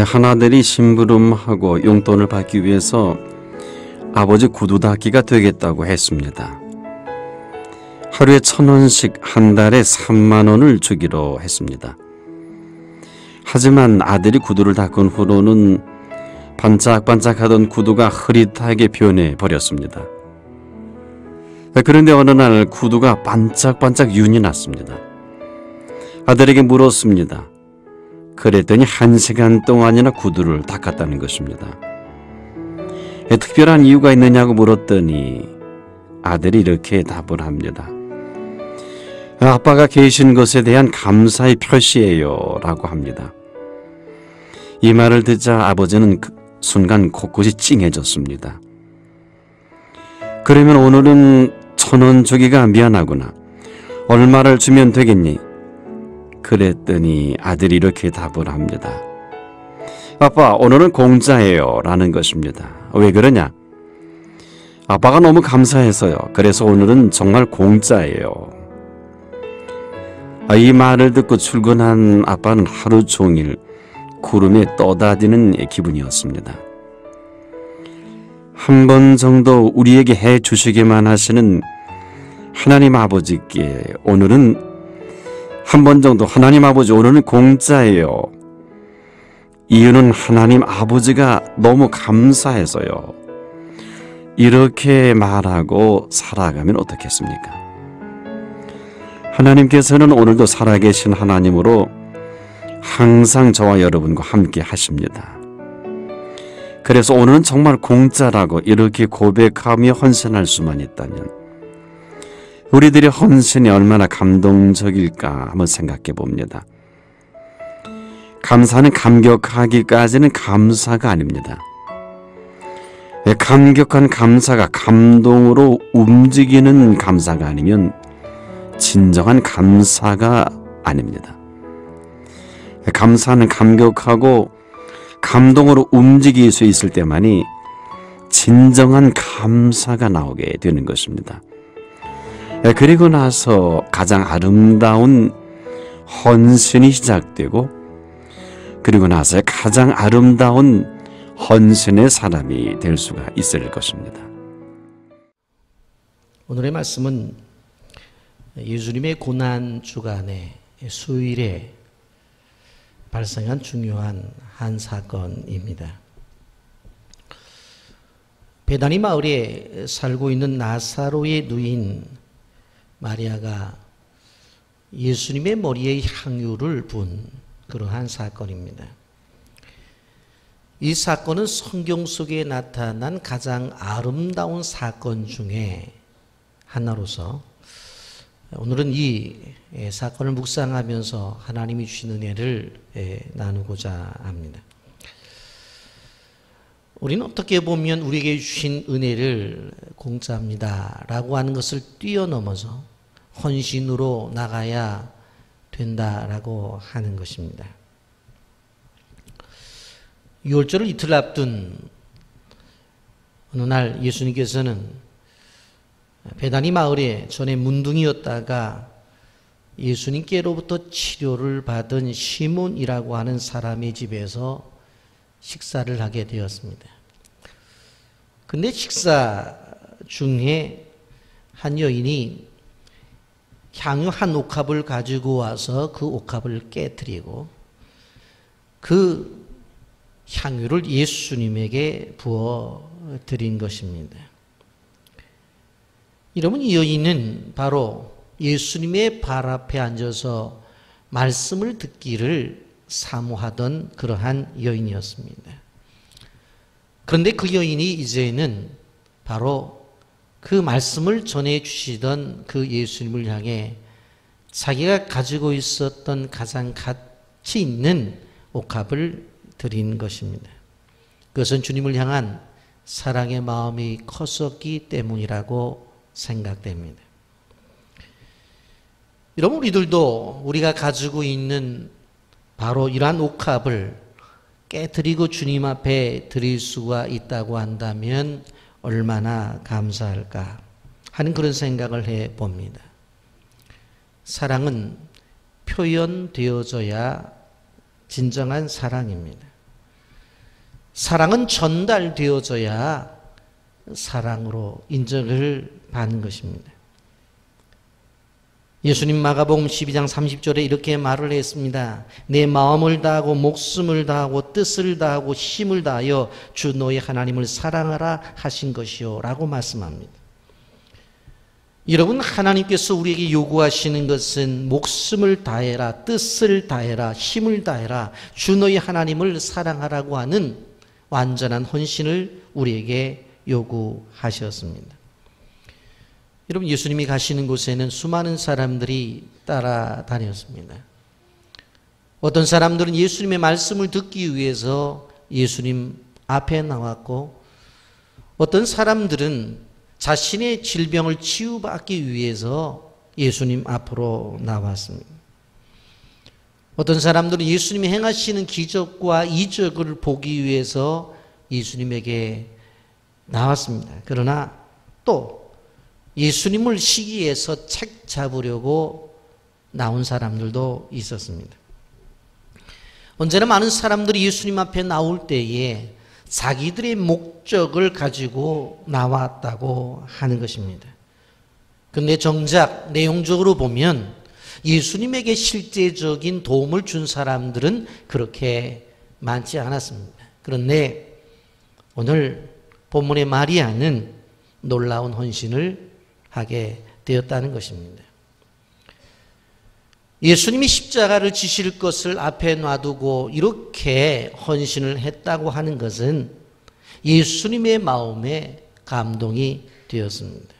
하나들이 심부름하고 용돈을 받기 위해서 아버지 구두 닦기가 되겠다고 했습니다. 하루에 1,000원씩 한 달에 3만 원을 주기로 했습니다. 하지만 아들이 구두를 닦은 후로는 반짝반짝하던 구두가 흐릿하게 변해버렸습니다. 그런데 어느 날 구두가 반짝반짝 윤이 났습니다. 아들에게 물었습니다. 그랬더니 1시간 동안이나 구두를 닦았다는 것입니다. 특별한 이유가 있느냐고 물었더니 아들이 이렇게 답을 합니다. 아빠가 계신 것에 대한 감사의 표시예요 라고 합니다. 이 말을 듣자 아버지는 그 순간 코끝이 찡해졌습니다. 그러면 오늘은 1,000원 주기가 미안하구나. 얼마를 주면 되겠니? 그랬더니 아들이 이렇게 답을 합니다. 아빠, 오늘은 공짜예요 라는 것입니다. 왜 그러냐? 아빠가 너무 감사해서요. 그래서 오늘은 정말 공짜예요. 이 말을 듣고 출근한 아빠는 하루 종일 구름에 떠다니는 기분이었습니다. 한 번 정도 우리에게 해주시기만 하시는 하나님 아버지께 오늘은 한 번 정도 하나님 아버지 오늘은 공짜예요. 이유는 하나님 아버지가 너무 감사해서요. 이렇게 말하고 살아가면 어떻겠습니까? 하나님께서는 오늘도 살아계신 하나님으로 항상 저와 여러분과 함께 하십니다. 그래서 오늘은 정말 공짜라고 이렇게 고백하며 헌신할 수만 있다면 우리들의 헌신이 얼마나 감동적일까 한번 생각해 봅니다. 감사는 감격하기까지는 감사가 아닙니다. 감격한 감사가 감동으로 움직이는 감사가 아니면 진정한 감사가 아닙니다. 감사는 감격하고 감동으로 움직일 수 있을 때만이 진정한 감사가 나오게 되는 것입니다. 그리고 나서 가장 아름다운 헌신이 시작되고 그리고 나서 가장 아름다운 헌신의 사람이 될 수가 있을 것입니다. 오늘의 말씀은 예수님의 고난 주간의 수요일에 발생한 중요한 한 사건입니다. 베다니 마을에 살고 있는 나사로의 누인 마리아가 예수님의 머리에 향유를 분 그러한 사건입니다. 이 사건은 성경 속에 나타난 가장 아름다운 사건 중에 하나로서 오늘은 이 사건을 묵상하면서 하나님이 주신 은혜를 나누고자 합니다. 우리는 어떻게 보면 우리에게 주신 은혜를 공짜입니다 라고 하는 것을 뛰어넘어서 헌신으로 나가야 된다라고 하는 것입니다. 6월절을 이틀 앞둔 어느 날 예수님께서는 베다니 마을에 전에 문둥이였다가 예수님께로부터 치료를 받은 시몬이라고 하는 사람의 집에서 식사를 하게 되었습니다. 근데 식사 중에 한 여인이 향유 한 옥합을 가지고 와서 그 옥합을 깨뜨리고 그 향유를 예수님에게 부어 드린 것입니다. 이러면 이 여인은 바로 예수님의 발 앞에 앉아서 말씀을 듣기를 사모하던 그러한 여인이었습니다. 그런데 그 여인이 이제는 바로 그 말씀을 전해주시던 그 예수님을 향해 자기가 가지고 있었던 가장 가치 있는 옥합을 드린 것입니다. 그것은 주님을 향한 사랑의 마음이 컸었기 때문이라고 생각됩니다. 여러분, 우리들도 우리가 가지고 있는 바로 이러한 옥합을 깨뜨리고 주님 앞에 드릴 수가 있다고 한다면 얼마나 감사할까 하는 그런 생각을 해봅니다. 사랑은 표현되어져야 진정한 사랑입니다. 사랑은 전달되어져야 사랑으로 인정을 받는 것입니다. 예수님 마가복음 12장 30절에 이렇게 말을 했습니다. 내 마음을 다하고 목숨을 다하고 뜻을 다하고 힘을 다하여 주 너의 하나님을 사랑하라 하신 것이요 라고 말씀합니다. 여러분, 하나님께서 우리에게 요구하시는 것은 목숨을 다해라, 뜻을 다해라, 힘을 다해라, 주 너의 하나님을 사랑하라고 하는 완전한 헌신을 우리에게 요구하셨습니다. 여러분, 예수님이 가시는 곳에는 수많은 사람들이 따라다녔습니다. 어떤 사람들은 예수님의 말씀을 듣기 위해서 예수님 앞에 나왔고, 어떤 사람들은 자신의 질병을 치유받기 위해서 예수님 앞으로 나왔습니다. 어떤 사람들은 예수님이 행하시는 기적과 이적을 보기 위해서 예수님에게 나왔습니다. 그러나 또 예수님을 시기해서 책 잡으려고 나온 사람들도 있었습니다. 언제나 많은 사람들이 예수님 앞에 나올 때에 자기들의 목적을 가지고 나왔다고 하는 것입니다. 그런데 정작 내용적으로 보면 예수님에게 실제적인 도움을 준 사람들은 그렇게 많지 않았습니다. 그런데 오늘 본문의 마리아는 놀라운 헌신을 하게 되었다는 것입니다. 예수님이 십자가를 지실 것을 앞에 놔두고 이렇게 헌신을 했다고 하는 것은 예수님의 마음에 감동이 되었습니다.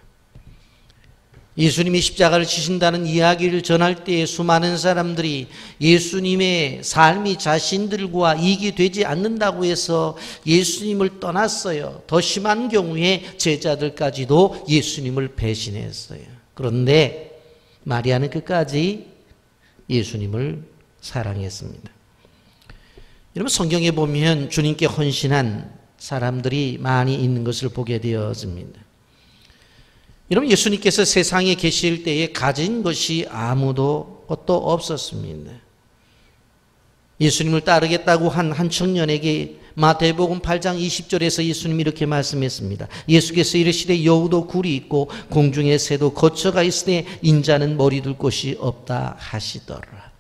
예수님이 십자가를 지신다는 이야기를 전할 때에 수많은 사람들이 예수님의 삶이 자신들과 이익이 되지 않는다고 해서 예수님을 떠났어요. 더 심한 경우에 제자들까지도 예수님을 배신했어요. 그런데 마리아는 끝까지 예수님을 사랑했습니다. 여러분, 성경에 보면 주님께 헌신한 사람들이 많이 있는 것을 보게 되어집니다. 여러분, 예수님께서 세상에 계실 때에 가진 것이 아무도 또 없었습니다. 예수님을 따르겠다고 한 청년에게 마태복음 8장 20절에서 예수님이 이렇게 말씀했습니다. 예수께서 이르시되 여우도 굴이 있고 공중의 새도 거처가 있으되 인자는 머리 둘 곳이 없다 하시더라.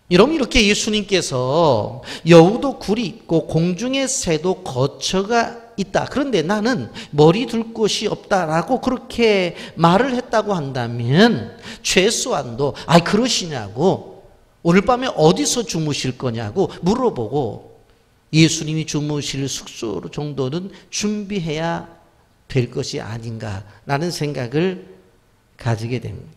여러분, 이렇게 예수님께서 여우도 굴이 있고 공중의 새도 거처가 있다. 그런데 나는 머리 둘 곳이 없다라고 그렇게 말을 했다고 한다면 최소한도 그러시냐고, 오늘 밤에 어디서 주무실 거냐고 물어보고 예수님이 주무실 숙소 정도는 준비해야 될 것이 아닌가라는 생각을 가지게 됩니다.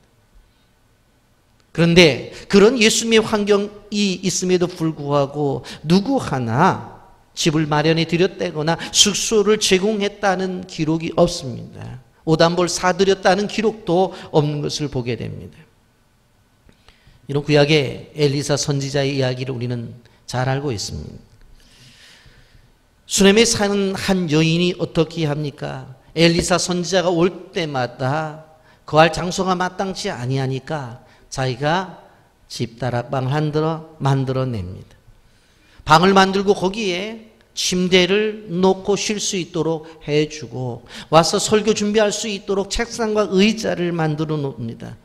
그런데 그런 예수님의 환경이 있음에도 불구하고 누구 하나 집을 마련해 드렸다거나 숙소를 제공했다는 기록이 없습니다. 오단볼 사드렸다는 기록도 없는 것을 보게 됩니다. 이런 구약의 엘리사 선지자의 이야기를 우리는 잘 알고 있습니다. 수넴에 사는 한 여인이 어떻게 합니까? 엘리사 선지자가 올 때마다 거할 장소가 마땅치 아니하니까 자기가 집다락방을 만들어냅니다. 방을 만들고 거기에 침대를 놓고 쉴 수 있도록 해주고 와서 설교 준비할 수 있도록 책상과 의자를 만들어 놓습니다.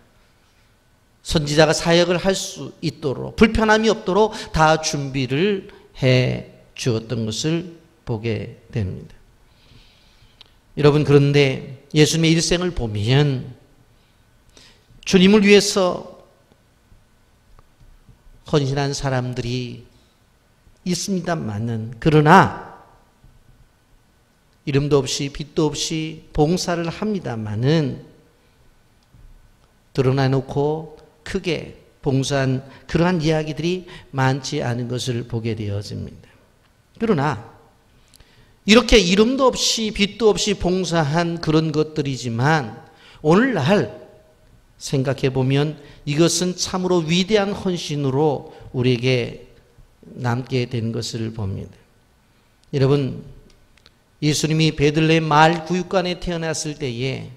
선지자가 사역을 할 수 있도록 불편함이 없도록 다 준비를 해 주었던 것을 보게 됩니다. 여러분, 그런데 예수님의 일생을 보면 주님을 위해서 헌신한 사람들이 있습니다만은, 그러나 이름도 없이 빛도 없이 봉사를 합니다만은 드러나놓고 크게 봉사한 그러한 이야기들이 많지 않은 것을 보게 되어집니다. 그러나 이렇게 이름도 없이 빛도 없이 봉사한 그런 것들이지만 오늘날 생각해 보면 이것은 참으로 위대한 헌신으로 우리에게 남게 된 것을 봅니다. 여러분, 예수님이 베들레헴 마을 구육관에 태어났을 때에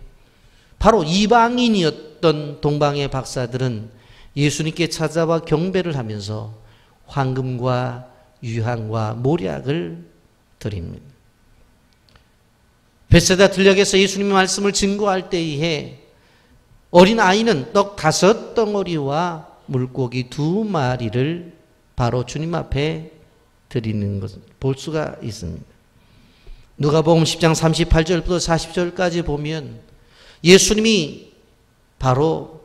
바로 이방인이었던 동방의 박사들은 예수님께 찾아와 경배를 하면서 황금과 유향과 모략을 드립니다. 벳세다 들녘에서 예수님의 말씀을 증거할 때에 어린 아이는 떡 5덩어리와 물고기 2마리를 바로 주님 앞에 드리는 것을 볼 수가 있습니다. 누가복음 10장 38절부터 40절까지 보면 예수님이 바로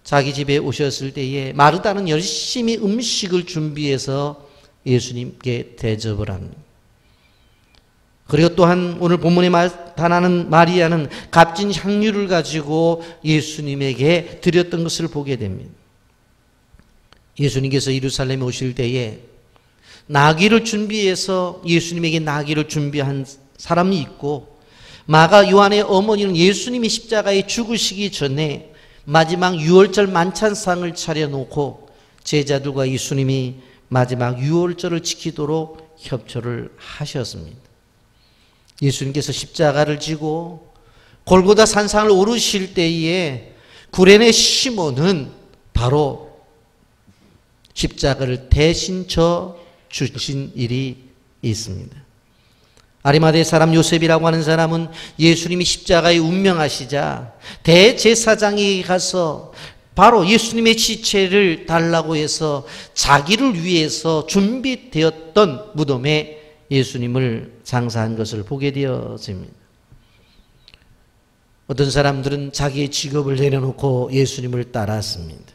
자기 집에 오셨을 때에 마르다는 열심히 음식을 준비해서 예수님께 대접을 합니다. 그리고 또한 오늘 본문에 나타나는 마리아는 값진 향유를 가지고 예수님에게 드렸던 것을 보게 됩니다. 예수님께서 예루살렘에 오실 때에 나귀를 준비해서 예수님에게 나귀를 준비한 사람이 있고, 마가 요한의 어머니는 예수님이 십자가에 죽으시기 전에 마지막 유월절 만찬상을 차려놓고 제자들과 예수님이 마지막 유월절을 지키도록 협조를 하셨습니다. 예수님께서 십자가를 지고 골고다 산상을 오르실 때에 구레네 시몬은 바로 십자가를 대신 져 주신 일이 있습니다. 아리마대 사람 요셉이라고 하는 사람은 예수님이 십자가에 운명하시자 대제사장이 가서 바로 예수님의 지체를 달라고 해서 자기를 위해서 준비되었던 무덤에 예수님을 장사한 것을 보게 되어집니다. 어떤 사람들은 자기의 직업을 내려놓고 예수님을 따랐습니다.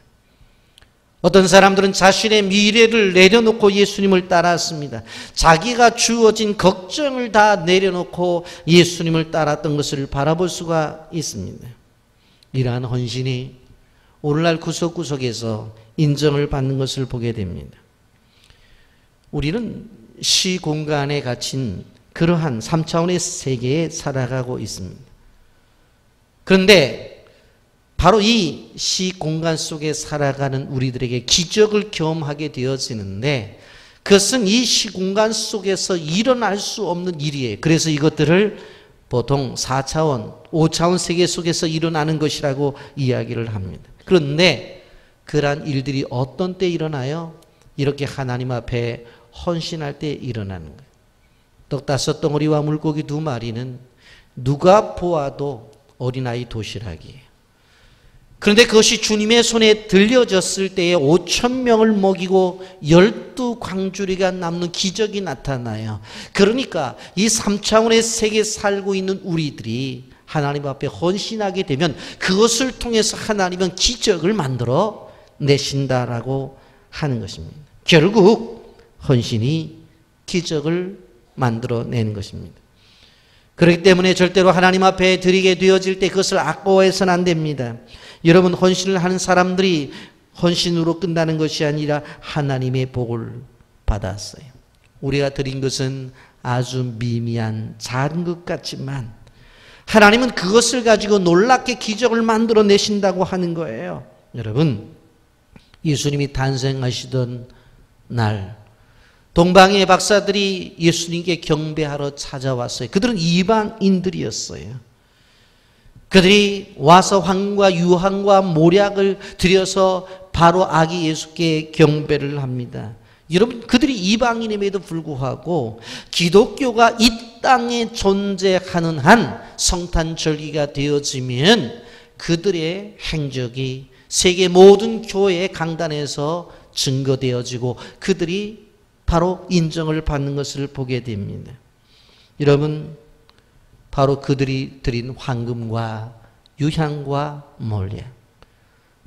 어떤 사람들은 자신의 미래를 내려놓고 예수님을 따랐습니다. 자기가 주어진 걱정을 다 내려놓고 예수님을 따랐던 것을 바라볼 수가 있습니다. 이러한 헌신이 오늘날 구석구석에서 인정을 받는 것을 보게 됩니다. 우리는 시 공간에 갇힌 그러한 3차원의 세계에 살아가고 있습니다. 그런데 바로 이 시 공간 속에 살아가는 우리들에게 기적을 경험하게 되어지는데, 그것은 이 시 공간 속에서 일어날 수 없는 일이에요. 그래서 이것들을 보통 4차원, 5차원 세계 속에서 일어나는 것이라고 이야기를 합니다. 그런데 그러한 일들이 어떤 때 일어나요? 이렇게 하나님 앞에 헌신할 때 일어나는 거예요. 떡 5덩어리와 물고기 2마리는 누가 보아도 어린아이 도시락이에요. 그런데 그것이 주님의 손에 들려졌을 때에 5,000명을 먹이고 12광주리가 남는 기적이 나타나요. 그러니까 이 3차원의 세계에 살고 있는 우리들이 하나님 앞에 헌신하게 되면 그것을 통해서 하나님은 기적을 만들어 내신다라고 하는 것입니다. 결국 헌신이 기적을 만들어내는 것입니다. 그렇기 때문에 절대로 하나님 앞에 드리게 되어질 때 그것을 아까워해서는 안 됩니다. 여러분, 헌신을 하는 사람들이 헌신으로 끝나는 것이 아니라 하나님의 복을 받았어요. 우리가 드린 것은 아주 미미한 작은 것 같지만 하나님은 그것을 가지고 놀랍게 기적을 만들어내신다고 하는 거예요. 여러분, 예수님이 탄생하시던 날 동방의 박사들이 예수님께 경배하러 찾아왔어요. 그들은 이방인들이었어요. 그들이 와서 황과 유황과 모략을 드려서 바로 아기 예수께 경배를 합니다. 여러분, 그들이 이방인임에도 불구하고 기독교가 이 땅에 존재하는 한 성탄절기가 되어지면 그들의 행적이 세계 모든 교회의 강단에서 증거되어지고 그들이 바로 인정을 받는 것을 보게 됩니다. 여러분, 바로 그들이 드린 황금과 유향과 몰약.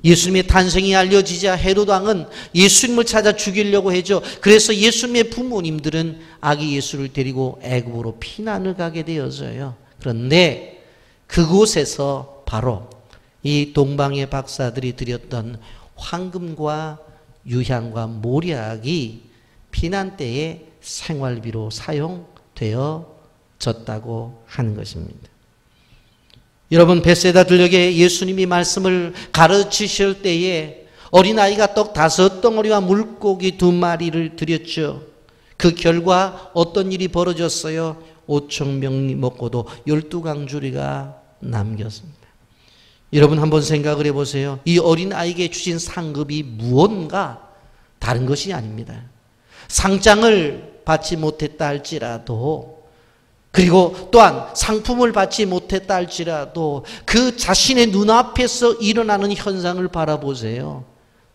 예수님의 탄생이 알려지자 헤롯 왕은 예수님을 찾아 죽이려고 했죠. 그래서 예수님의 부모님들은 아기 예수를 데리고 애굽으로 피난을 가게 되어져요. 그런데 그곳에서 바로 이 동방의 박사들이 드렸던 황금과 유향과 몰약이 피난 때의 생활비로 사용되어졌다고 하는 것입니다. 여러분, 벳세다 들녘에 예수님이 말씀을 가르치실 때에 어린아이가 떡 5덩어리와 물고기 2마리를 드렸죠. 그 결과 어떤 일이 벌어졌어요? 5,000명이 먹고도 12광주리가 남겼습니다. 여러분, 한번 생각을 해보세요. 이 어린아이에게 주신 상급이 무언가 다른 것이 아닙니다. 상장을 받지 못했다 할지라도, 그리고 또한 상품을 받지 못했다 할지라도 그 자신의 눈앞에서 일어나는 현상을 바라보세요.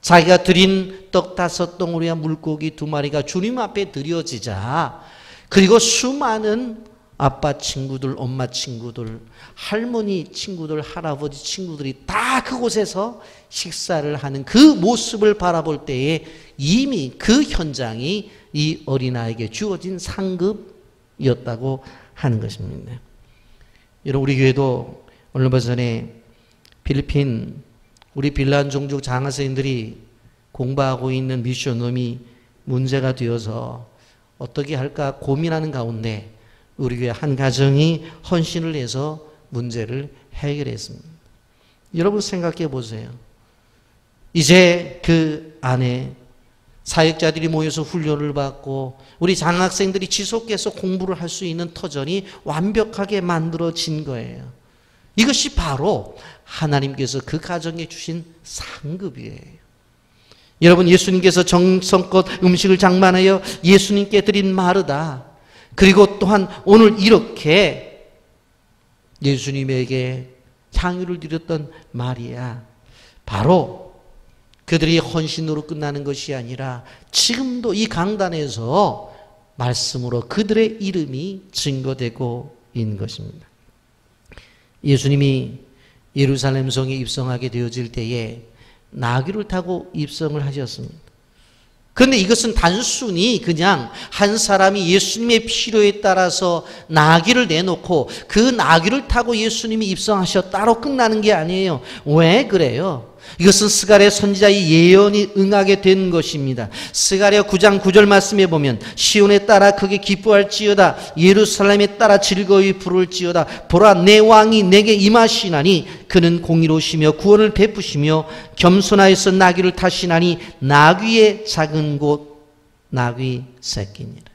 자기가 드린 떡 5덩어리와 물고기 2마리가 주님 앞에 드려지자, 그리고 수많은 아빠 친구들, 엄마 친구들, 할머니 친구들, 할아버지 친구들이 다 그곳에서 식사를 하는 그 모습을 바라볼 때에 이미 그 현장이 이 어린아이에게 주어진 상급이었다고 하는 것입니다. 여러분, 우리 교회도 얼마 전에 필리핀 우리 빌란 종족 장학생들이 공부하고 있는 미션홈이 문제가 되어서 어떻게 할까 고민하는 가운데 우리 교회 한 가정이 헌신을 해서 문제를 해결했습니다. 여러분 생각해 보세요. 이제 그 안에 사역자들이 모여서 훈련을 받고 우리 장학생들이 지속해서 공부를 할 수 있는 터전이 완벽하게 만들어진 거예요. 이것이 바로 하나님께서 그 가정에 주신 상급이에요. 여러분, 예수님께서 정성껏 음식을 장만하여 예수님께 드린 마르다, 그리고 또한 오늘 이렇게 예수님에게 향유를 드렸던 마리아, 바로 그들이 헌신으로 끝나는 것이 아니라 지금도 이 강단에서 말씀으로 그들의 이름이 증거되고 있는 것입니다. 예수님이 예루살렘 성에 입성하게 되어질 때에 나귀를 타고 입성을 하셨습니다. 그런데 이것은 단순히 그냥 한 사람이 예수님의 필요에 따라서 나귀를 내놓고 그 나귀를 타고 예수님이 입성하셨다로 끝나는 게 아니에요. 왜 그래요? 이것은 스가랴 선지자의 예언이 응하게 된 것입니다. 스가랴 9장 9절 말씀에 보면 시온에 따라 크게 기뻐할지어다, 예루살렘에 따라 즐거이 부를지어다. 보라, 내 왕이 내게 임하시나니 그는 공의로우시며 구원을 베푸시며 겸손하여서 나귀를 타시나니 나귀의 작은 곳 나귀 새끼니라.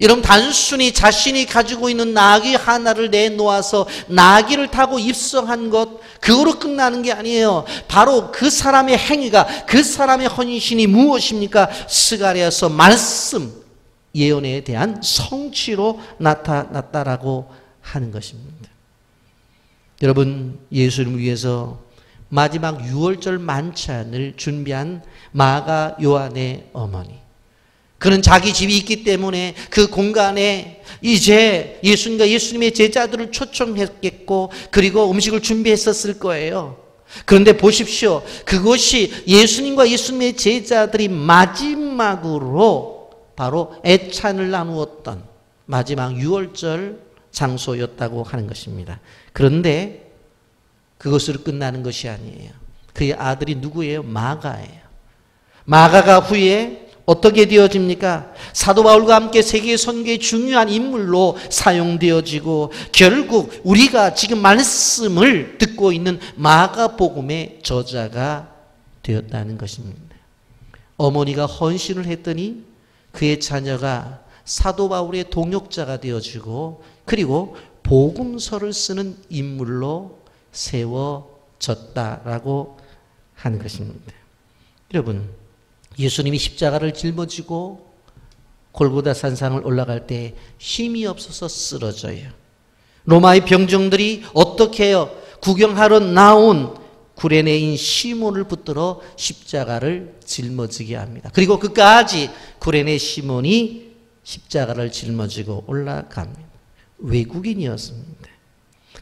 여러분, 단순히 자신이 가지고 있는 나귀 하나를 내놓아서 나귀를 타고 입성한 것, 그거로 끝나는 게 아니에요. 바로 그 사람의 행위가, 그 사람의 헌신이 무엇입니까? 스가랴서 말씀, 예언에 대한 성취로 나타났다라고 하는 것입니다. 여러분, 예수님을 위해서 마지막 유월절 만찬을 준비한 마가 요한의 어머니, 그는 자기 집이 있기 때문에 그 공간에 이제 예수님과 예수님의 제자들을 초청했겠고, 그리고 음식을 준비했었을 거예요. 그런데 보십시오. 그것이 예수님과 예수님의 제자들이 마지막으로 바로 애찬을 나누었던 마지막 유월절 장소였다고 하는 것입니다. 그런데 그것으로 끝나는 것이 아니에요. 그의 아들이 누구예요? 마가예요. 마가가 후에 어떻게 되어집니까? 사도 바울과 함께 세계 선교의 중요한 인물로 사용되어지고 결국 우리가 지금 말씀을 듣고 있는 마가복음의 저자가 되었다는 것입니다. 어머니가 헌신을 했더니 그의 자녀가 사도 바울의 동역자가 되어지고 그리고 복음서를 쓰는 인물로 세워졌다라고 하는 것입니다. 여러분, 예수님이 십자가를 짊어지고 골고다 산상을 올라갈 때 힘이 없어서 쓰러져요. 로마의 병정들이 어떻게 해요? 구경하러 나온 구레네인 시몬을 붙들어 십자가를 짊어지게 합니다. 그리고 끝까지 구레네 시몬이 십자가를 짊어지고 올라갑니다. 외국인이었습니다.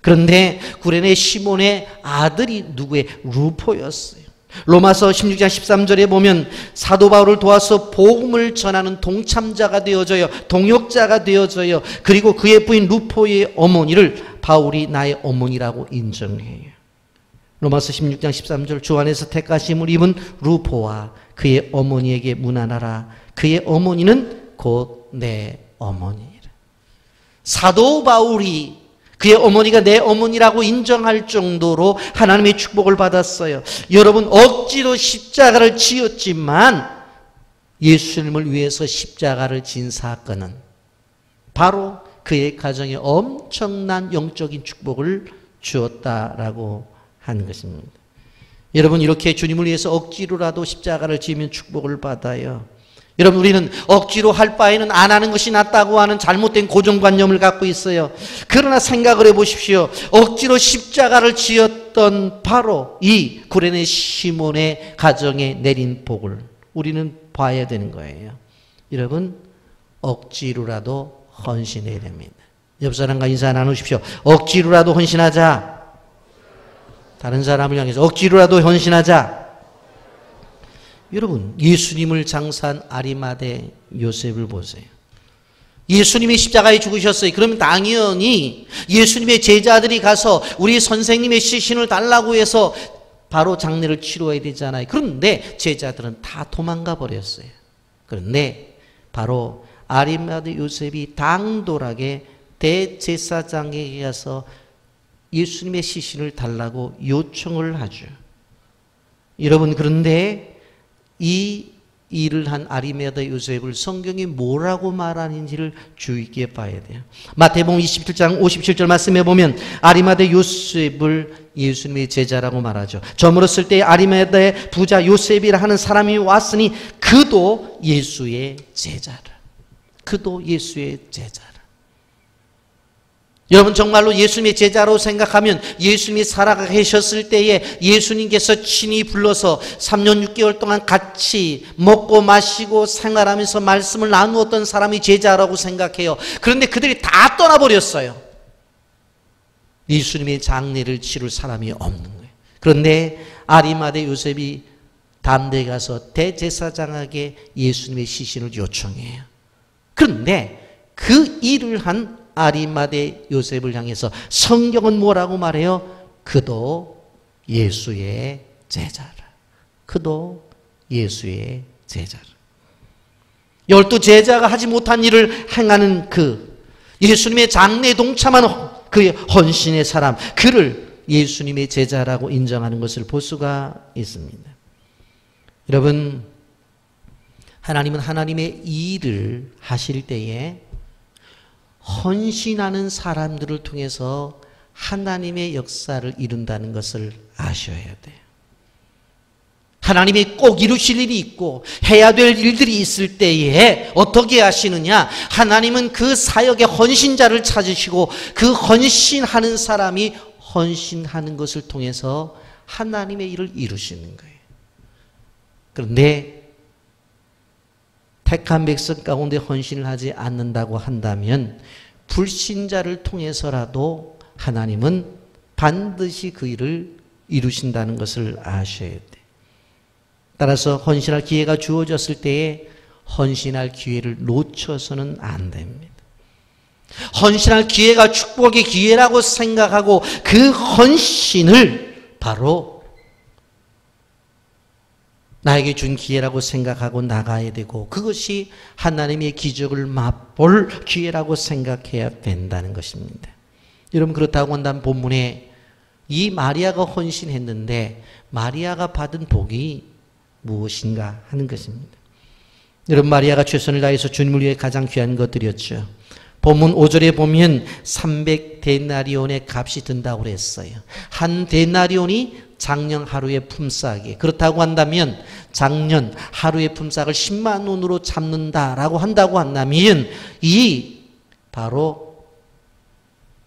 그런데 구레네 시몬의 아들이 누구의? 루포였어요. 로마서 16장 13절에 보면 사도 바울을 도와서 복음을 전하는 동참자가 되어져요. 동역자가 되어져요. 그리고 그의 부인 루포의 어머니를 바울이 나의 어머니라고 인정해요. 로마서 16장 13절, 주 안에서 택하심을 입은 루포와 그의 어머니에게 문안하라. 그의 어머니는 곧 내 어머니라. 사도 바울이 그의 어머니가 내 어머니라고 인정할 정도로 하나님의 축복을 받았어요. 여러분, 억지로 십자가를 지었지만 예수님을 위해서 십자가를 진 사건은 바로 그의 가정에 엄청난 영적인 축복을 주었다라고 하는 것입니다. 여러분, 이렇게 주님을 위해서 억지로라도 십자가를 지으면 축복을 받아요. 여러분, 우리는 억지로 할 바에는 안 하는 것이 낫다고 하는 잘못된 고정관념을 갖고 있어요. 그러나 생각을 해보십시오. 억지로 십자가를 지었던 바로 이 구레네 시몬의 가정에 내린 복을 우리는 봐야 되는 거예요. 여러분, 억지로라도 헌신해야 됩니다. 옆 사람과 인사 나누십시오. 억지로라도 헌신하자. 다른 사람을 향해서 억지로라도 헌신하자. 여러분, 예수님을 장사한 아리마대 요셉을 보세요. 예수님이 십자가에 죽으셨어요. 그러면 당연히 예수님의 제자들이 가서 우리 선생님의 시신을 달라고 해서 바로 장례를 치러야 되잖아요. 그런데 제자들은 다 도망가 버렸어요. 그런데 바로 아리마대 요셉이 당돌하게 대제사장에게 가서 예수님의 시신을 달라고 요청을 하죠. 여러분, 그런데 이 일을 한 아리마대 요셉을 성경이 뭐라고 말하는지를 주의 있게 봐야 돼요. 마태복음 27장 57절 말씀에 보면 아리마대 요셉을 예수님의 제자라고 말하죠. 저물었을 때 아리마대 부자 요셉이라 하는 사람이 왔으니 그도 예수의 제자라. 그도 예수의 제자라. 여러분, 정말로 예수님의 제자로 생각하면 예수님이 살아가 계셨을 때에 예수님께서 친히 불러서 3년 6개월 동안 같이 먹고 마시고 생활하면서 말씀을 나누었던 사람이 제자라고 생각해요. 그런데 그들이 다 떠나버렸어요. 예수님의 장례를 치를 사람이 없는 거예요. 그런데 아리마대 요셉이 담대에 가서 대제사장에게 예수님의 시신을 요청해요. 그런데 그 일을 한 아리마대 요셉을 향해서 성경은 뭐라고 말해요? 그도 예수의 제자라. 그도 예수의 제자라. 12 제자가 하지 못한 일을 행하는 그 예수님의 장래에 동참한 그 헌신의 사람, 그를 예수님의 제자라고 인정하는 것을 볼 수가 있습니다. 여러분, 하나님은 하나님의 일을 하실 때에 헌신하는 사람들을 통해서 하나님의 역사를 이룬다는 것을 아셔야 돼요. 하나님이 꼭 이루실 일이 있고 해야 될 일들이 있을 때에 어떻게 하시느냐? 하나님은 그 사역의 헌신자를 찾으시고 그 헌신하는 사람이 헌신하는 것을 통해서 하나님의 일을 이루시는 거예요. 그런데 택한 백성 가운데 헌신을 하지 않는다고 한다면 불신자를 통해서라도 하나님은 반드시 그 일을 이루신다는 것을 아셔야 돼요. 따라서 헌신할 기회가 주어졌을 때에 헌신할 기회를 놓쳐서는 안 됩니다. 헌신할 기회가 축복의 기회라고 생각하고 그 헌신을 바로 나에게 준 기회라고 생각하고 나가야 되고 그것이 하나님의 기적을 맛볼 기회라고 생각해야 된다는 것입니다. 여러분, 그렇다고 한다면 본문에 이 마리아가 헌신했는데 마리아가 받은 복이 무엇인가 하는 것입니다. 여러분, 마리아가 최선을 다해서 주님을 위해 가장 귀한 것들이었죠. 본문 5절에 보면 300데나리온의 값이 든다고 그랬어요. 한 데나리온이 작년 하루의 품삯이, 그렇다고 한다면 작년 하루의 품삯을 10만 원으로 잡는다라고 한다고 한다면 이 바로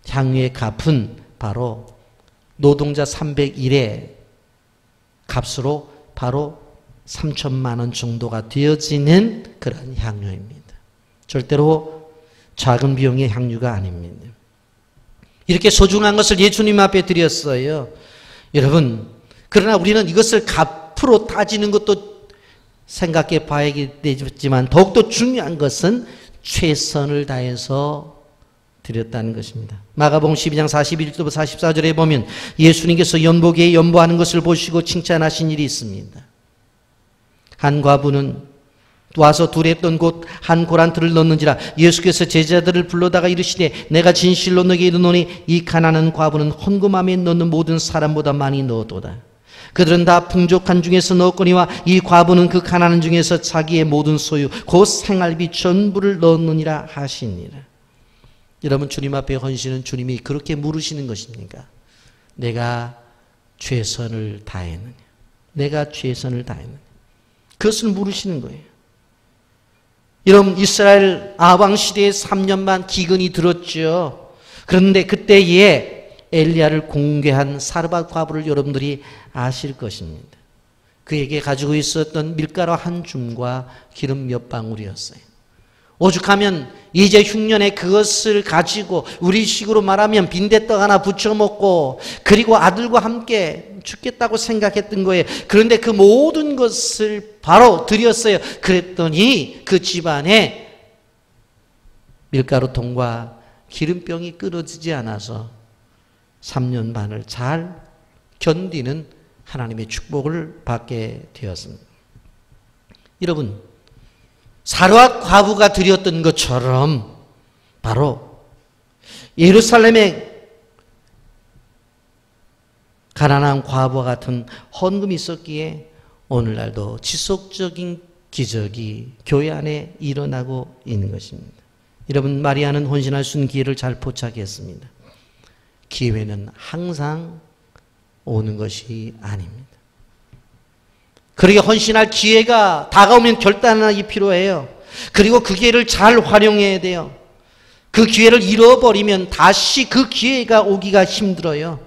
향유의 값은 바로 노동자 301의 값으로 바로 3천만 원 정도가 되어지는 그런 향유입니다. 절대로 작은 비용의 향유가 아닙니다. 이렇게 소중한 것을 예수님 앞에 드렸어요. 여러분, 그러나 우리는 이것을 값으로 따지는 것도 생각해 봐야 되지만 더욱더 중요한 것은 최선을 다해서 드렸다는 것입니다. 마가복음 12장 41절부터 44절에 보면 예수님께서 연복에 연보하는 것을 보시고 칭찬하신 일이 있습니다. 한 과부는 와서 두렵던 곳 한 고란트를 넣는지라 예수께서 제자들을 불러다가 이르시되 내가 진실로 너에게 이르노니 이 가난한 과부는 헌금함에 넣는 모든 사람보다 많이 넣었도다. 그들은 다 풍족한 중에서 넣었거니와 이 과부는 그 가난한 중에서 자기의 모든 소유 곧 생활비 전부를 넣었느니라 하시니라. 여러분, 주님 앞에 헌신은 주님이 그렇게 물으시는 것입니까? 내가 최선을 다했느냐? 내가 최선을 다했느냐? 그것을 물으시는 거예요. 여러분, 이스라엘 아방 시대에 3년 반 기근이 들었죠. 그런데 그때에 엘리야를 공개한 사르밧 과부를 여러분들이 아실 것입니다. 그에게 가지고 있었던 밀가루 한 줌과 기름 몇 방울이었어요. 오죽하면 이제 흉년에 그것을 가지고 우리식으로 말하면 빈대떡 하나 부쳐 먹고 그리고 아들과 함께 죽겠다고 생각했던 거예요. 그런데 그 모든 것을 바로 드렸어요. 그랬더니 그 집안에 밀가루통과 기름병이 끊어지지 않아서 3년 반을 잘 견디는 하나님의 축복을 받게 되었습니다. 여러분, 사르밧 과부가 드렸던 것처럼 바로 예루살렘에 가난한 과부와 같은 헌금이 있었기에 오늘날도 지속적인 기적이 교회 안에 일어나고 있는 것입니다. 여러분, 마리아는 헌신할 수 있는 기회를 잘 포착했습니다. 기회는 항상 오는 것이 아닙니다. 그러게 헌신할 기회가 다가오면 결단하기 필요해요. 그리고 그 기회를 잘 활용해야 돼요. 그 기회를 잃어버리면 다시 그 기회가 오기가 힘들어요.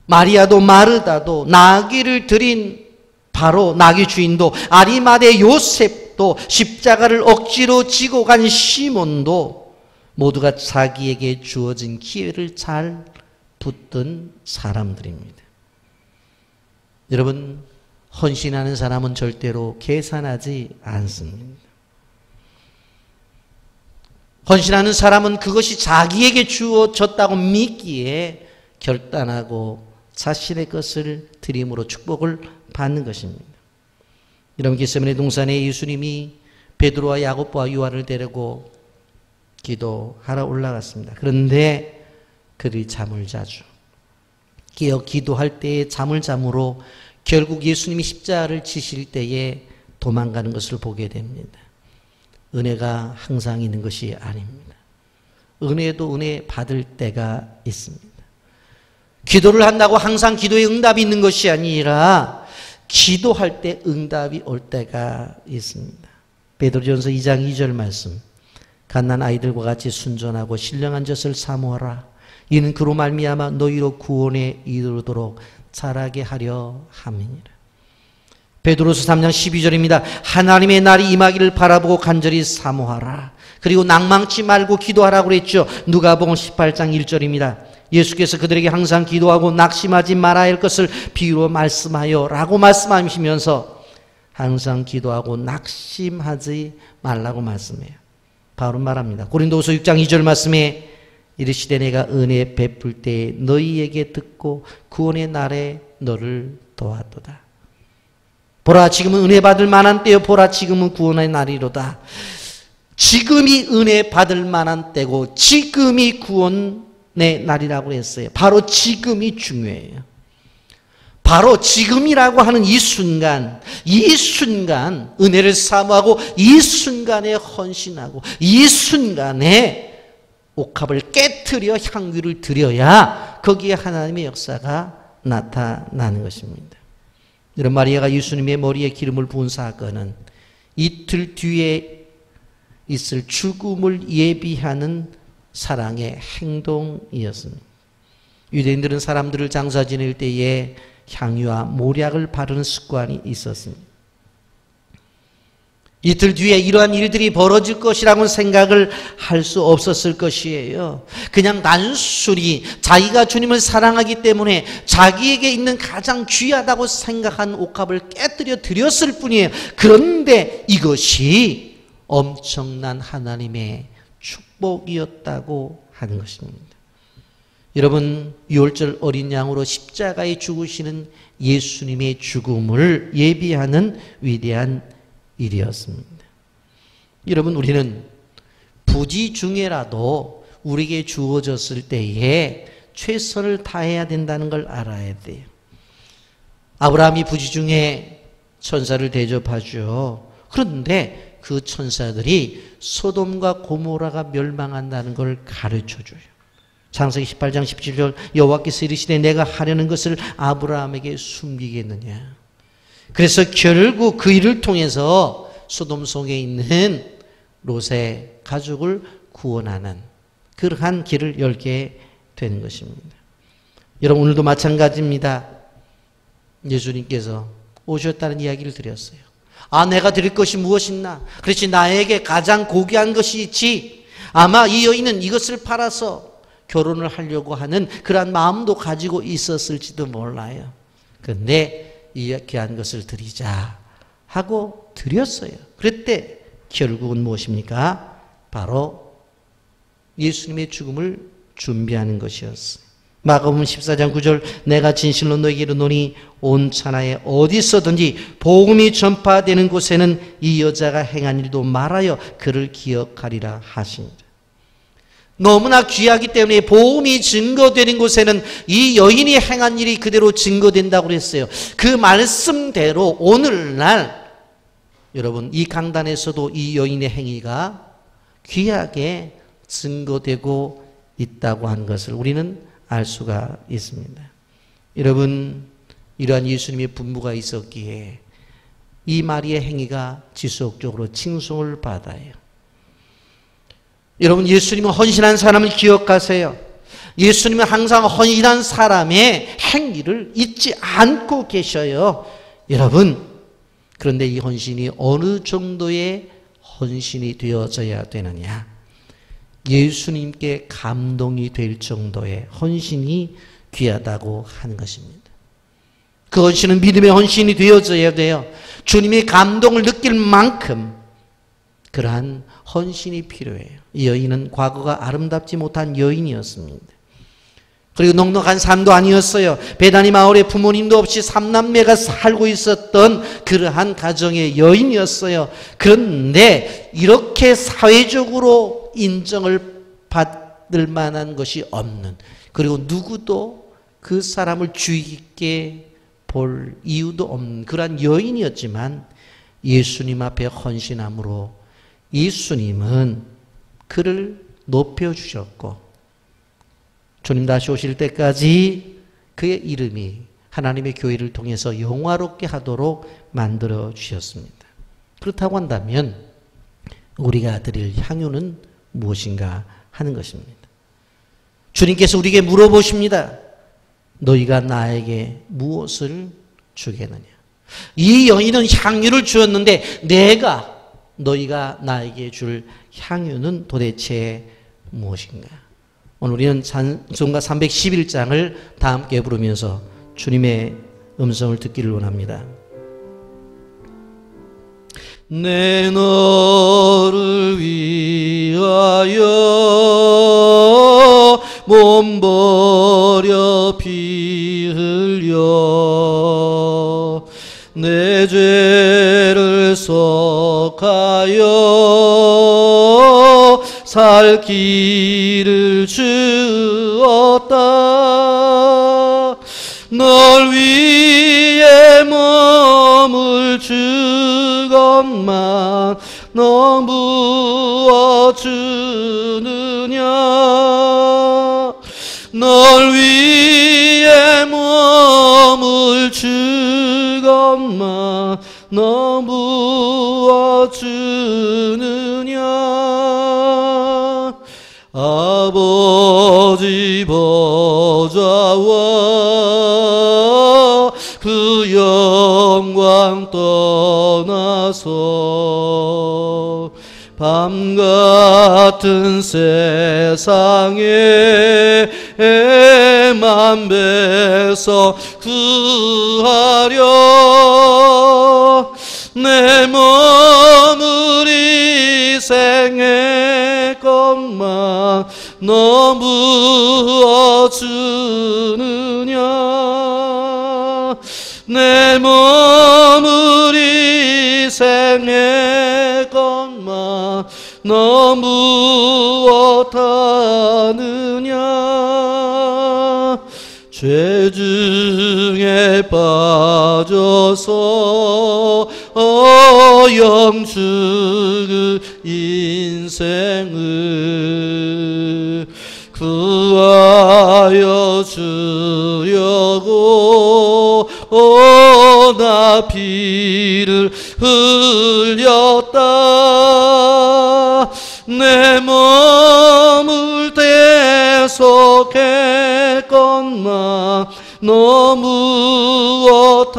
마리아도 마르다도 나귀를 드린 바로 나귀 주인도 아리마대 요셉도 십자가를 억지로 지고 간 시몬도 모두가 자기에게 주어진 기회를 잘 붙든 사람들입니다. 여러분, 헌신하는 사람은 절대로 계산하지 않습니다. 헌신하는 사람은 그것이 자기에게 주어졌다고 믿기에 결단하고 자신의 것을 드림으로 축복을 받는 것입니다. 여러분, 겟세마네 동산에 예수님이 베드로와 야고보와 요한을 데리고 기도하러 올라갔습니다. 그런데 그들이 잠을 자죠. 깨어 기도할 때에 잠을 잠으로 결국 예수님이 십자가를 지실 때에 도망가는 것을 보게 됩니다. 은혜가 항상 있는 것이 아닙니다. 은혜도 은혜 받을 때가 있습니다. 기도를 한다고 항상 기도에 응답이 있는 것이 아니라 기도할 때 응답이 올 때가 있습니다. 베드로전서 2장 2절 말씀, 갓난 아이들과 같이 순전하고 신령한 젖을 사모하라. 이는 그로 말미암아 너희로 구원에 이르도록 자라게 하려 함이니라. 베드로서 3장 12절입니다. 하나님의 날이 임하기를 바라보고 간절히 사모하라. 그리고 낭망치 말고 기도하라고 그랬죠. 누가복음 18장 1절입니다. 예수께서 그들에게 항상 기도하고 낙심하지 말아야 할 것을 비유로 말씀하여 라고 말씀하시면서 항상 기도하고 낙심하지 말라고 말씀해요. 바로 말합니다. 고린도후서 6장 2절 말씀에 이르시되 내가 은혜 베풀 때에 너희에게 듣고 구원의 날에 너를 도왔도다. 보라, 지금은 은혜 받을 만한 때요. 보라, 지금은 구원의 날이로다. 지금이 은혜 받을 만한 때고 지금이 구원의 날이라고 했어요. 바로 지금이 중요해요. 바로 지금이라고 하는 이 순간 은혜를 사모하고 이 순간에 헌신하고 이 순간에 옥합을 깨트려 향유를 드려야 거기에 하나님의 역사가 나타나는 것입니다. 여러분, 마리아가 예수님의 머리에 기름을 부은 사건은 이틀 뒤에 있을 죽음을 예비하는 사랑의 행동이었습니다. 유대인들은 사람들을 장사 지낼 때에 향유와 모략을 바르는 습관이 있었습니다. 이틀 뒤에 이러한 일들이 벌어질 것이라고는 생각을 할 수 없었을 것이에요. 그냥 단순히 자기가 주님을 사랑하기 때문에 자기에게 있는 가장 귀하다고 생각한 옥합을 깨뜨려 드렸을 뿐이에요. 그런데 이것이 엄청난 하나님의 축복이었다고 하는 것입니다. 여러분, 유월절 어린 양으로 십자가에 죽으시는 예수님의 죽음을 예비하는 위대한 일이었습니다. 여러분, 우리는 부지 중에라도 우리에게 주어졌을 때에 최선을 다해야 된다는 걸 알아야 돼요. 아브라함이 부지 중에 천사를 대접하죠. 그런데 그 천사들이 소돔과 고모라가 멸망한다는 걸 가르쳐줘요. 창세기 18장 17절, 여호와께서 이르시되 내가 하려는 것을 아브라함에게 숨기겠느냐. 그래서 결국 그 일을 통해서 소돔 속에 있는 롯의 가족을 구원하는 그러한 길을 열게 되는 것입니다. 여러분, 오늘도 마찬가지입니다. 예수님께서 오셨다는 이야기를 드렸어요. 아, 내가 드릴 것이 무엇이나? 그렇지, 나에게 가장 고귀한 것이 있지. 아마 이 여인은 이것을 팔아서 결혼을 하려고 하는 그러한 마음도 가지고 있었을지도 몰라요. 그런데 이 귀한 것을 드리자 하고 드렸어요. 그때 결국은 무엇입니까? 바로 예수님의 죽음을 준비하는 것이었어요. 마가복음 14장 9절, 내가 진실로 너희에게 이르노니 온 천하에 어디서든지 복음이 전파되는 곳에는 이 여자가 행한 일도 말하여 그를 기억하리라 하시니라. 너무나 귀하기 때문에 복음이 증거되는 곳에는 이 여인이 행한 일이 그대로 증거된다고 그랬어요. 그 말씀대로 오늘날 여러분, 이 강단에서도 이 여인의 행위가 귀하게 증거되고 있다고 하는 것을 우리는 알 수가 있습니다. 여러분, 이러한 예수님의 분부가 있었기에 이 마리의 행위가 지속적으로 칭송을 받아요. 여러분, 예수님은 헌신한 사람을 기억하세요. 예수님은 항상 헌신한 사람의 행위를 잊지 않고 계셔요. 여러분, 그런데 이 헌신이 어느 정도의 헌신이 되어져야 되느냐? 예수님께 감동이 될 정도의 헌신이 귀하다고 하는 것입니다. 그 헌신은 믿음의 헌신이 되어져야 돼요. 주님의 감동을 느낄 만큼 그러한 헌신이 필요해요. 이 여인은 과거가 아름답지 못한 여인이었습니다. 그리고 넉넉한 삶도 아니었어요. 베다니 마을에 부모님도 없이 3남매가 살고 있었던 그러한 가정의 여인이었어요. 그런데 이렇게 사회적으로 인정을 받을 만한 것이 없는, 그리고 누구도 그 사람을 주의 깊게 볼 이유도 없는 그러한 여인이었지만 예수님 앞에 헌신함으로 예수님은 그를 높여주셨고 주님 다시 오실 때까지 그의 이름이 하나님의 교회를 통해서 영화롭게 하도록 만들어 주셨습니다. 그렇다고 한다면 우리가 드릴 향유는 무엇인가 하는 것입니다. 주님께서 우리에게 물어보십니다. 너희가 나에게 무엇을 주겠느냐? 이 여인은 향유를 주었는데 내가 너희가 나에게 줄 향유는 도대체 무엇인가? 오늘 우리는 찬송가 311장을 다 함께 부르면서 주님의 음성을 듣기를 원합니다. 내 너를 위하여 몸 버려 피 흘려 내 죄를 속하여 살 길을 주었다. 널 위해 몸을 주건만 너 무엇 주느냐? 널 위해 몸을 주건만 너 무엇 주느냐? 아버지 보좌와 그 영광 떠나서 밤 같은 세상에 만 배서 구하려 내 몸을 희생했건만 너 무엇 주느냐? 내 몸을 희생했건만 너 무엇 하느냐? 죄 중에 빠져서 영축의 인생을 구하여 주려고 나 피를 흘렸다. 너 무엇하느냐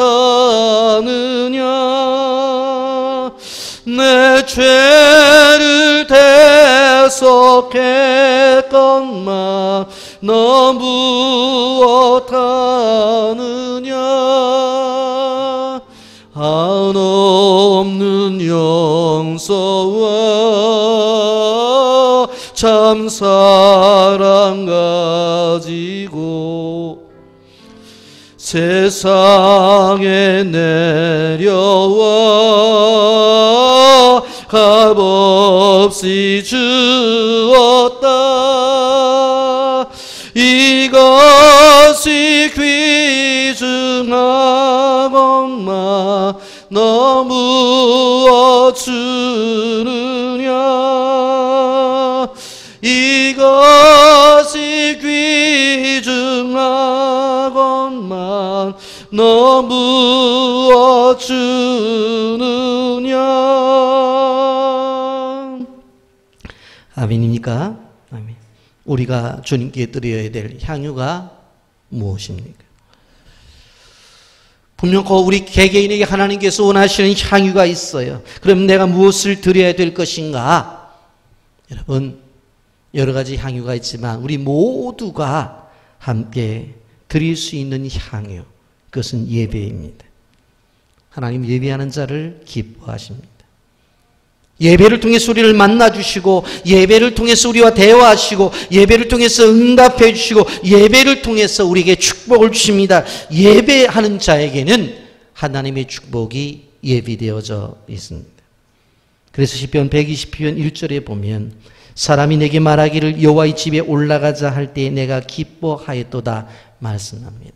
내 죄를 대속했건만 너 무엇하느냐 한없는 용서와 참 사랑 가지고 세상에 내려와 값없이 주었다 이것이 귀중하건만 너 무엇 주느냐 이것이 귀중하건만 너 무엇 주느냐. 아멘입니까? 아멘. 우리가 주님께 드려야 될 향유가 무엇입니까? 분명 우리 개개인에게 하나님께서 원하시는 향유가 있어요. 그럼 내가 무엇을 드려야 될 것인가? 여러분, 여러 가지 향유가 있지만 우리 모두가 함께 드릴 수 있는 향유, 그것은 예배입니다. 하나님 예배하는 자를 기뻐하십니다. 예배를 통해서 우리를 만나주시고 예배를 통해서 우리와 대화하시고 예배를 통해서 응답해 주시고 예배를 통해서 우리에게 축복을 주십니다. 예배하는 자에게는 하나님의 축복이 예비되어져 있습니다. 그래서 시편 120편 1절에 보면 사람이 내게 말하기를 여호와의 집에 올라가자 할 때 내가 기뻐하였도다 말씀합니다.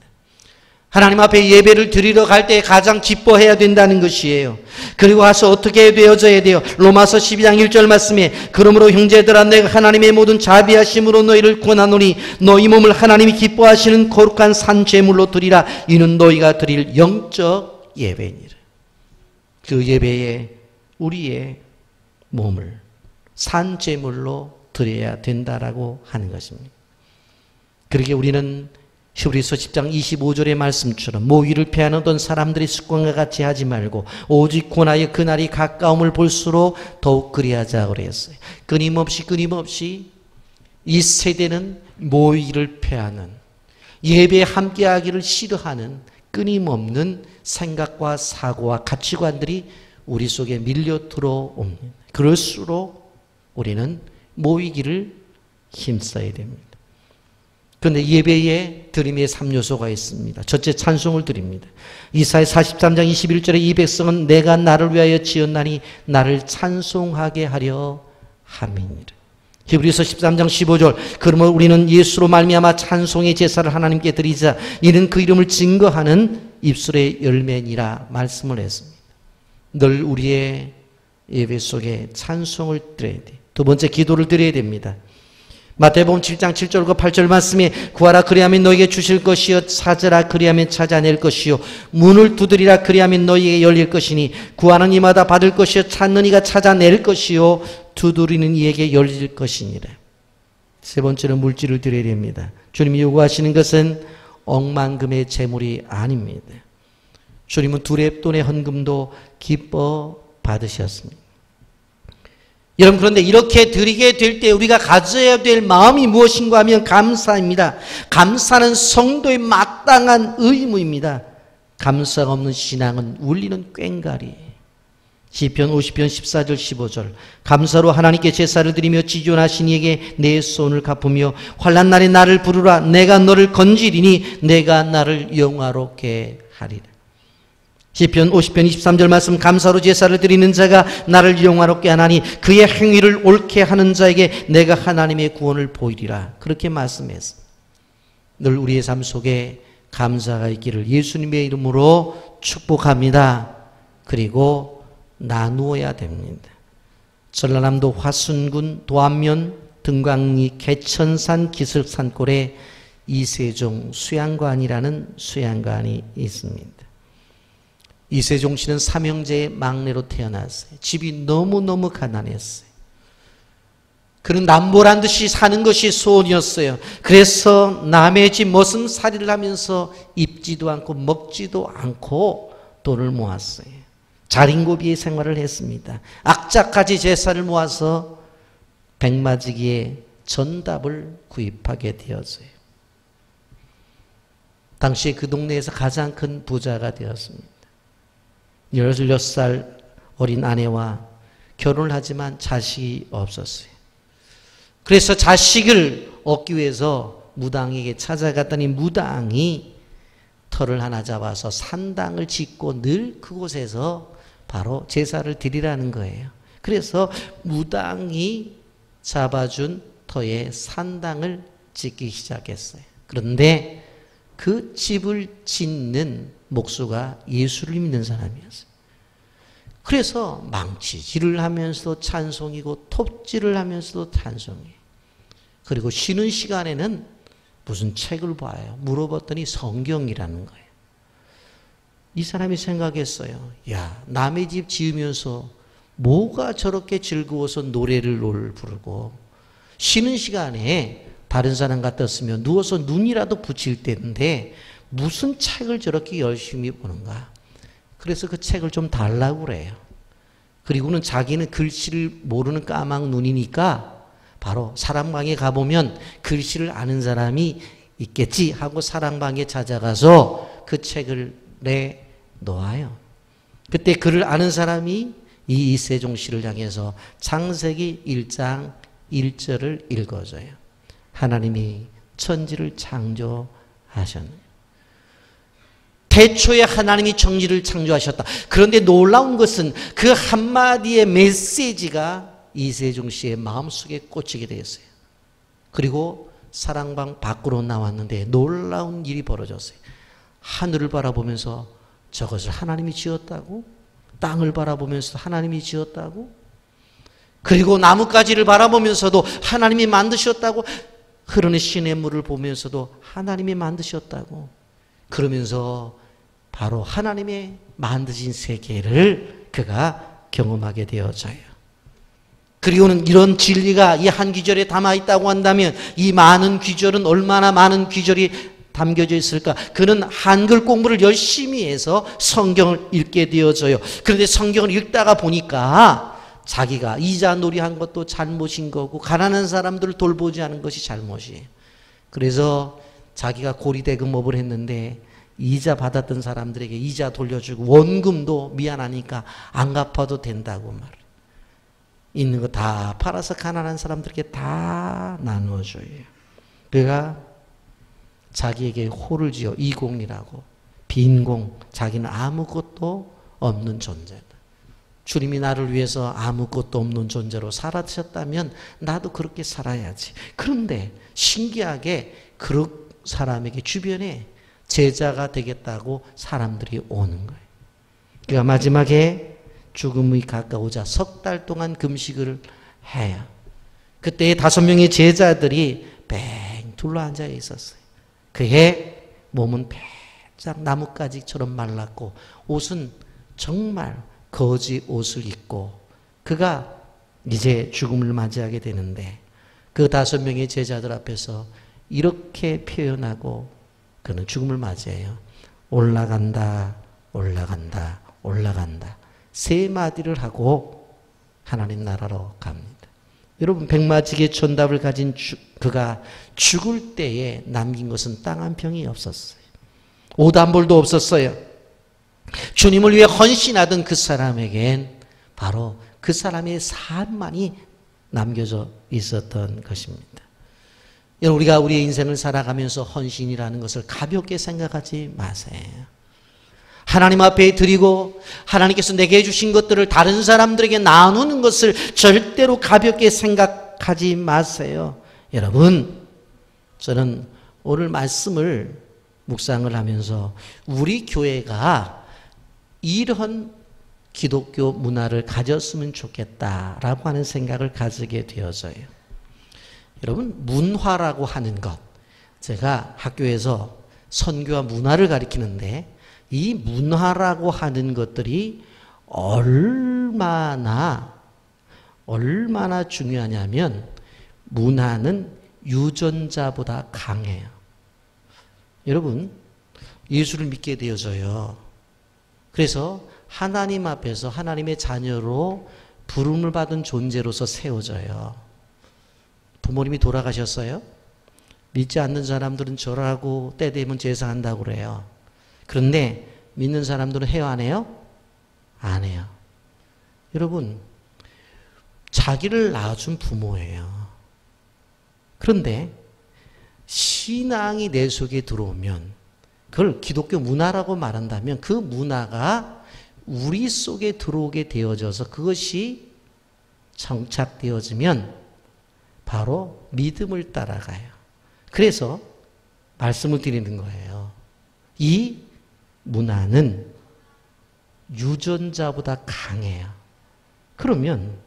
하나님 앞에 예배를 드리러 갈 때 가장 기뻐해야 된다는 것이에요. 그리고 와서 어떻게 되어져야 돼요? 로마서 12장 1절 말씀에 그러므로 형제들아 내가 하나님의 모든 자비하심으로 너희를 권하노니 너희 몸을 하나님이 기뻐하시는 거룩한 산 제물로 드리라. 이는 너희가 드릴 영적 예배니라. 그 예배에 우리의 몸을 산 제물로 드려야 된다라고 하는 것입니다. 그러기에 우리는 히브리서 10장 25절의 말씀처럼 모의를 패하는 어떤 사람들의 습관과 같이 하지 말고 오직 권하여 그날이 가까움을 볼수록 더욱 그리하자 그랬어요. 끊임없이 이 세대는 모의를 패하는 예배에 함께하기를 싫어하는 끊임없는 생각과 사고와 가치관들이 우리 속에 밀려 들어옵니다. 그럴수록 우리는 모이기를 힘써야 됩니다. 그런데 예배에 드림의 3요소가 있습니다. 첫째, 찬송을 드립니다. 이사야 43장 21절에 이 백성은 내가 나를 위하여 지었나니 나를 찬송하게 하려 함이니라. 히브리서 13장 15절 그러면 우리는 예수로 말미암아 찬송의 제사를 하나님께 드리자 이는 그 이름을 증거하는 입술의 열매니라 말씀을 했습니다. 늘 우리의 예배 속에 찬송을 드려야 돼요. 두 번째, 기도를 드려야 됩니다. 마태복음 7장 7절과 8절 말씀에 구하라 그리하면 너희에게 주실 것이요 찾으라 그리하면 찾아낼 것이요 문을 두드리라 그리하면 너희에게 열릴 것이니 구하는 이마다 받을 것이요 찾는 이가 찾아낼 것이요 두드리는 이에게 열릴 것이니라. 세 번째로 물질을 드려야 됩니다. 주님이 요구하시는 것은 억만금의 재물이 아닙니다. 주님은 두렙돈의 헌금도 기뻐 받으셨습니다. 여러분, 그런데 이렇게 드리게 될 때 우리가 가져야 될 마음이 무엇인가 하면 감사입니다. 감사는 성도의 마땅한 의무입니다. 감사가 없는 신앙은 울리는 꽹과리예요. 시편 50편 14절 15절 감사로 하나님께 제사를 드리며 지존하신 이에게 내 손을 갚으며 환난 날에 나를 부르라. 내가 너를 건지리니 내가 나를 영화롭게 하리라. 시편 50편 23절 말씀 감사로 제사를 드리는 자가 나를 영화롭게 하나니 그의 행위를 옳게 하는 자에게 내가 하나님의 구원을 보이리라. 그렇게 말씀했습니다. 늘 우리의 삶 속에 감사가 있기를 예수님의 이름으로 축복합니다. 그리고 나누어야 됩니다. 전라남도 화순군 도안면 등광리 개천산 기슭산골에 이세종 수양관이라는 수양관이 있습니다. 이세종 씨는 삼형제의 막내로 태어났어요. 집이 너무너무 가난했어요. 그는 남보란 듯이 사는 것이 소원이었어요. 그래서 남의 집 머슴살이를 하면서 입지도 않고 먹지도 않고 돈을 모았어요. 자린고비의 생활을 했습니다. 악착같이 제사를 모아서 백마지기의 전답을 구입하게 되었어요. 당시에 그 동네에서 가장 큰 부자가 되었습니다. 16살 어린 아내와 결혼을 하지만 자식이 없었어요. 그래서 자식을 얻기 위해서 무당에게 찾아갔더니 무당이 터를 하나 잡아서 산당을 짓고 늘 그곳에서 바로 제사를 드리라는 거예요. 그래서 무당이 잡아준 터에 산당을 짓기 시작했어요. 그런데 그 집을 짓는 목수가 예수를 믿는 사람이었어요. 그래서 망치질을 하면서도 찬송이고 톱질을 하면서도 찬송이에요. 그리고 쉬는 시간에는 무슨 책을 봐요. 물어봤더니 성경이라는 거예요. 이 사람이 생각했어요. 야, 남의 집 지으면서 뭐가 저렇게 즐거워서 노래를 부르고 쉬는 시간에 다른 사람 같았으면 누워서 눈이라도 붙일 텐데 무슨 책을 저렇게 열심히 보는가. 그래서 그 책을 좀 달라고 그래요. 그리고는 자기는 글씨를 모르는 까막 눈이니까 바로 사랑방에 가보면 글씨를 아는 사람이 있겠지 하고 사랑방에 찾아가서 그 책을 내놓아요. 그때 글을 아는 사람이 이 이세종 씨를 향해서 창세기 1장 1절을 읽어줘요. 하나님이 천지를 창조하셨네요. 태초에 하나님이 천지를 창조하셨다. 그런데 놀라운 것은 그 한마디의 메시지가 이세종 씨의 마음속에 꽂히게 되었어요. 그리고 사랑방 밖으로 나왔는데 놀라운 일이 벌어졌어요. 하늘을 바라보면서 저것을 하나님이 지었다고? 땅을 바라보면서 하나님이 지었다고? 그리고 나뭇가지를 바라보면서도 하나님이 만드셨다고? 흐르는 시냇물을 보면서도 하나님이 만드셨다고? 그러면서 바로 하나님의 만드신 세계를 그가 경험하게 되어져요. 그리고는 이런 진리가 이 한 귀절에 담아 있다고 한다면 이 많은 귀절은 얼마나 많은 귀절이 담겨져 있을까? 그는 한글 공부를 열심히 해서 성경을 읽게 되어져요. 그런데 성경을 읽다가 보니까 자기가 이자놀이 한 것도 잘못인 거고 가난한 사람들을 돌보지 않은 것이 잘못이에요. 그래서 자기가 고리대금업을 했는데 이자 받았던 사람들에게 이자 돌려주고 원금도 미안하니까 안 갚아도 된다고 말해요. 있는 거 다 팔아서 가난한 사람들에게 다 나누어줘요. 그가 자기에게 호를 지어 이공이라고 빈공, 자기는 아무것도 없는 존재다. 주님이 나를 위해서 아무것도 없는 존재로 살아셨다면 나도 그렇게 살아야지. 그런데 신기하게 그런 사람에게 주변에 제자가 되겠다고 사람들이 오는 거예요. 그가 마지막에 죽음이 가까우자 석 달 동안 금식을 해요. 그때 5명의 제자들이 뱅 둘러앉아 있었어요. 그의 몸은 바짝 나뭇가지처럼 말랐고 옷은 정말 거지 옷을 입고 그가 이제 죽음을 맞이하게 되는데 그 5명의 제자들 앞에서 이렇게 표현하고 그는 죽음을 맞이해요. 올라간다, 올라간다, 올라간다. 3마디를 하고 하나님 나라로 갑니다. 여러분, 백마지기의 전답을 가진 그가 죽을 때에 남긴 것은 땅 한 평이 없었어요. 옷 한 벌도 없었어요. 주님을 위해 헌신하던 그 사람에겐 바로 그 사람의 삶만이 남겨져 있었던 것입니다. 여러분, 우리가 우리의 인생을 살아가면서 헌신이라는 것을 가볍게 생각하지 마세요. 하나님 앞에 드리고 하나님께서 내게 주신 것들을 다른 사람들에게 나누는 것을 절대로 가볍게 생각하지 마세요. 여러분, 저는 오늘 말씀을 묵상을 하면서 우리 교회가 이런 기독교 문화를 가졌으면 좋겠다라고 하는 생각을 가지게 되어져요. 여러분, 문화라고 하는 것, 제가 학교에서 선교와 문화를 가르치는데 이 문화라고 하는 것들이 얼마나 중요하냐면 문화는 유전자보다 강해요. 여러분, 예수를 믿게 되어져요. 그래서 하나님 앞에서 하나님의 자녀로 부름을 받은 존재로서 세워져요. 부모님이 돌아가셨어요? 믿지 않는 사람들은 절하고 때 되면 제사한다고 그래요. 그런데 믿는 사람들은 해요, 안 해요? 안 해요. 여러분, 자기를 낳아준 부모예요. 그런데 신앙이 내 속에 들어오면, 그걸 기독교 문화라고 말한다면 그 문화가 우리 속에 들어오게 되어져서 그것이 정착되어지면 바로 믿음을 따라가요. 그래서 말씀을 드리는 거예요. 이 문화는 유전자보다 강해요. 그러면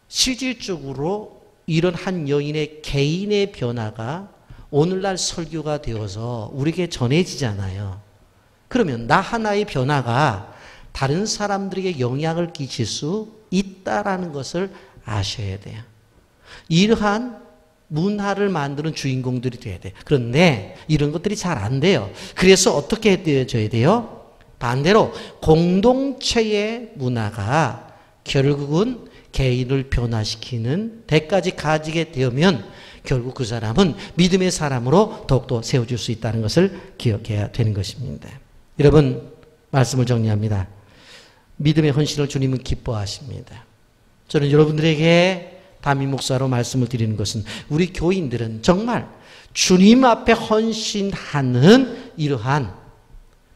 실질적으로 이런 한 여인의 개인의 변화가 오늘날 설교가 되어서 우리에게 전해지잖아요. 그러면 나 하나의 변화가 다른 사람들에게 영향을 끼칠 수 있다라는 것을 아셔야 돼요. 이러한 문화를 만드는 주인공들이 돼야 돼요. 그런데 이런 것들이 잘 안 돼요. 그래서 어떻게 되어져야 돼요? 반대로 공동체의 문화가 결국은 개인을 변화시키는 데까지 가지게 되면 결국 그 사람은 믿음의 사람으로 더욱더 세워질 수 있다는 것을 기억해야 되는 것입니다. 여러분, 말씀을 정리합니다. 믿음의 헌신을 주님은 기뻐하십니다. 저는 여러분들에게 담임 목사로 말씀을 드리는 것은 우리 교인들은 정말 주님 앞에 헌신하는 이러한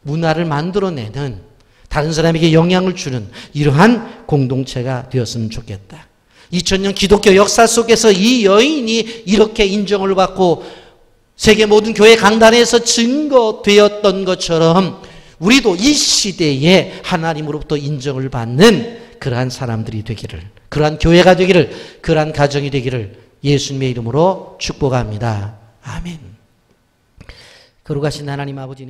문화를 만들어내는, 다른 사람에게 영향을 주는 이러한 공동체가 되었으면 좋겠다. 2000년 기독교 역사 속에서 이 여인이 이렇게 인정을 받고 세계 모든 교회 강단에서 증거되었던 것처럼 우리도 이 시대에 하나님으로부터 인정을 받는 그러한 사람들이 되기를, 그러한 교회가 되기를, 그러한 가정이 되기를 예수님의 이름으로 축복합니다. 아멘. 거룩하신 하나님 아버지,